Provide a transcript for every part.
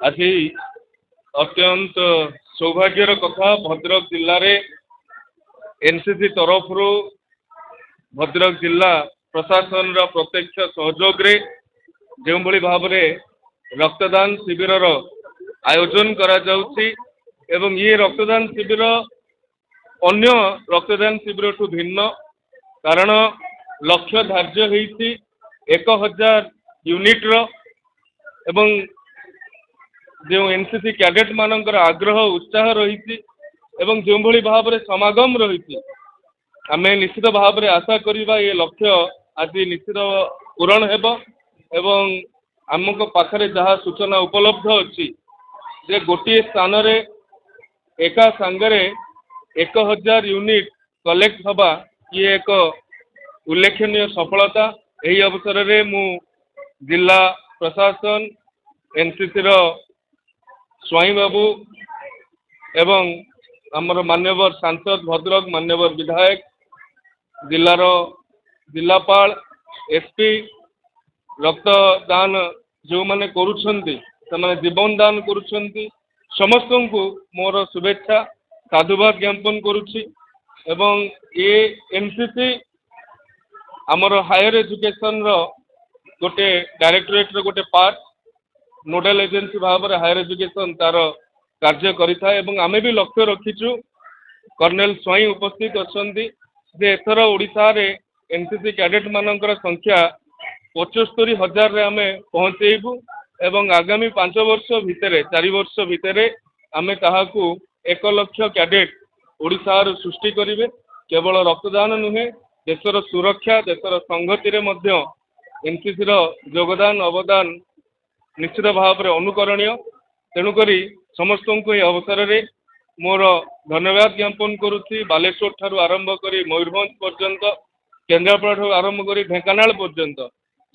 আজি अत्यंत सौभाग्यर कथा भद्रक जिले में एनसीसी तरफ भद्रक जिला प्रशासन प्रत्यक्ष सहयोग रे जो भाव में रक्तदान शिविर आयोजन करा जाउछि एवं ये रक्तदान शिविर अन्य रक्तदान शिविर ठू भिन्न कारण लक्ष्य धार्य होइछि 1000 यूनिट एवं जो एनसीसी कैडेट मानकर आग्रह उत्साह रही एवं जो भाव में समागम रही आम निश्चित भाव में आशा करवा ये लक्ष्य आज निश्चित पूरण हेब एवं आम पाखरे जहाँ सूचना उपलब्ध अच्छी जे गोटे स्थान रे एका सांगरे 1000 यूनिट कलेक्ट हवा ये एक उल्लेखनीय सफलता। यही अवसर में मु जिला प्रशासन एनसीसी रो स्वाई बाबू एवं आमर मान्यवर सांसद भद्रक मान्यवर विधायक जिलार जिलापाल एसपी रक्तदान जो माने करुछंती से जीवन दान करुछंती समस्त को मोर शुभेच्छा साधुवाद ज्ञापन करुछि एवं ये एनसीसी आमर हायर एजुकेशन रो गोटे डायरेक्टरेट रो गोटे पार्ट नोडल एजेंसी भाव में हायर एजुकेशन तार कार्य करिथा एवं आमे भी लक्ष्य रखीचु कर्नेल स्वाई उपस्थित अच्छी जे एथर ओडिशा रे एनसीसी कैडेट मानकर संख्या 75,000 रे आमे पहुंचेबू एवं आगामी 5 वर्ष भितर 4 वर्ष भितर आमे ताहाकू 1 लाख कैडेट ओडिशा रो सृष्टि करिवे। केवल रक्तदान नुहे देशर सुरक्षा देशर संगति रे मध्य एनसीसी रो योगदान अवदान निश्चित भाव में अनुकरणीय तेणुक समस्त को यह अवसर में मोर धन्यवाद ज्ञापन करुच्ची। बालेश्वर ठारू आरंभ कर मयूरभंज पर्यंत केन्द्रापड़ा ठारू आरंभ कर ढेंकानाल पर्यंत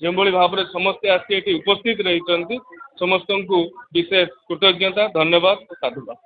जो भाव में समस्ते आसी उपस्थित रही समस्त को विशेष कृतज्ञता धन्यवाद साधुवाद।